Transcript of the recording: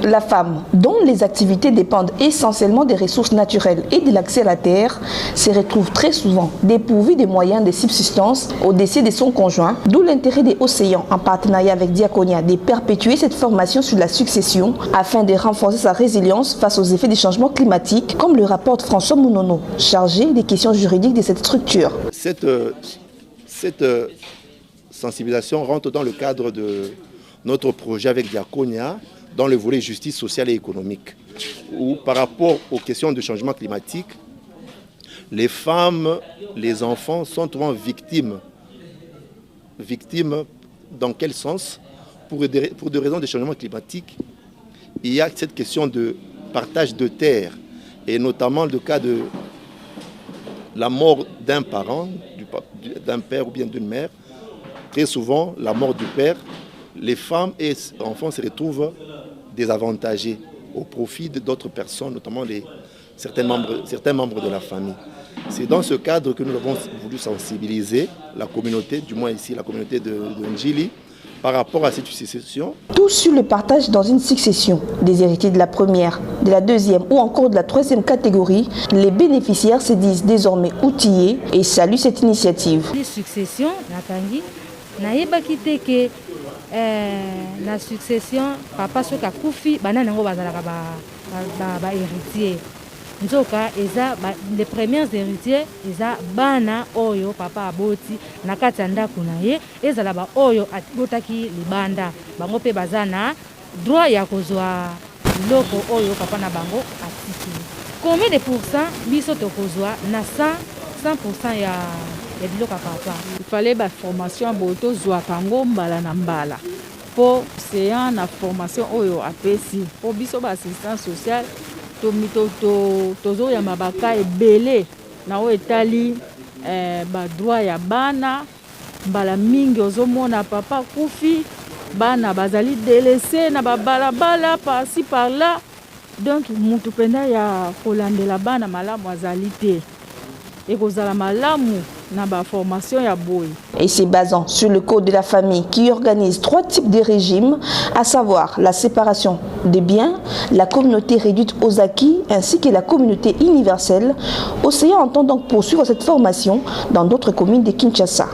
La femme, dont les activités dépendent essentiellement des ressources naturelles et de l'accès à la terre, se retrouve très souvent dépourvue des moyens de subsistance au décès de son conjoint, d'où l'intérêt des Océans, en partenariat avec Diaconia, de perpétuer cette formation sur la succession afin de renforcer sa résilience face aux effets des changements climatiques, comme le rapporte François Mounono, chargé des questions juridiques de cette structure. Cette sensibilisation rentre dans le cadre de notre projet avec Diaconia, dans le volet justice sociale et économique, où par rapport aux questions de changement climatique, les femmes, les enfants sont souvent victimes. Victimes dans quel sens? Pour des raisons de changement climatique, il y a cette question de partage de terre, et notamment le cas de la mort d'un parent, d'un père ou bien d'une mère. Très souvent, la mort du père, les femmes et les enfants se retrouvent désavantagés au profit d'autres personnes, notamment certains membres de la famille. C'est dans ce cadre que nous avons voulu sensibiliser la communauté, du moins ici la communauté de Njili, par rapport à cette succession. Tout sur le partage dans une succession des héritiers de la première, de la deuxième ou encore de la troisième catégorie, les bénéficiaires se disent désormais outillés et saluent cette initiative. Les successions, la succession, papa soka kufi, banana ngo bazalaka ba héritier. Nzoka eza les premiers héritiers eza bana oyo papa aboti na kati ya ndako na ye ezala ba oyo abotaki libanda bango pe bazana droit ya kozwa loko oyo papa na bango atiki. Combien de pourcents biso tokozwa na 100% ya biloko papa. Il fallait ba formation boto zwa kango mbala na mbala. Po séant na formation oyo apesi po biso ba assistance sociale tozo ya mabaka ebele na o etali ba droit ya bana mbala mingi ozomona papa kufi bana bazali délaissé na babalabala par-ci par-là, donc mutu penda ya kolandela bana malamu azali te ekozala malamu na ba formation ya boy. Et c'est basant sur le code de la famille qui organise 3 types de régimes, à savoir la séparation des biens, la communauté réduite aux acquis ainsi que la communauté universelle. Océan entend donc poursuivre cette formation dans d'autres communes de Kinshasa.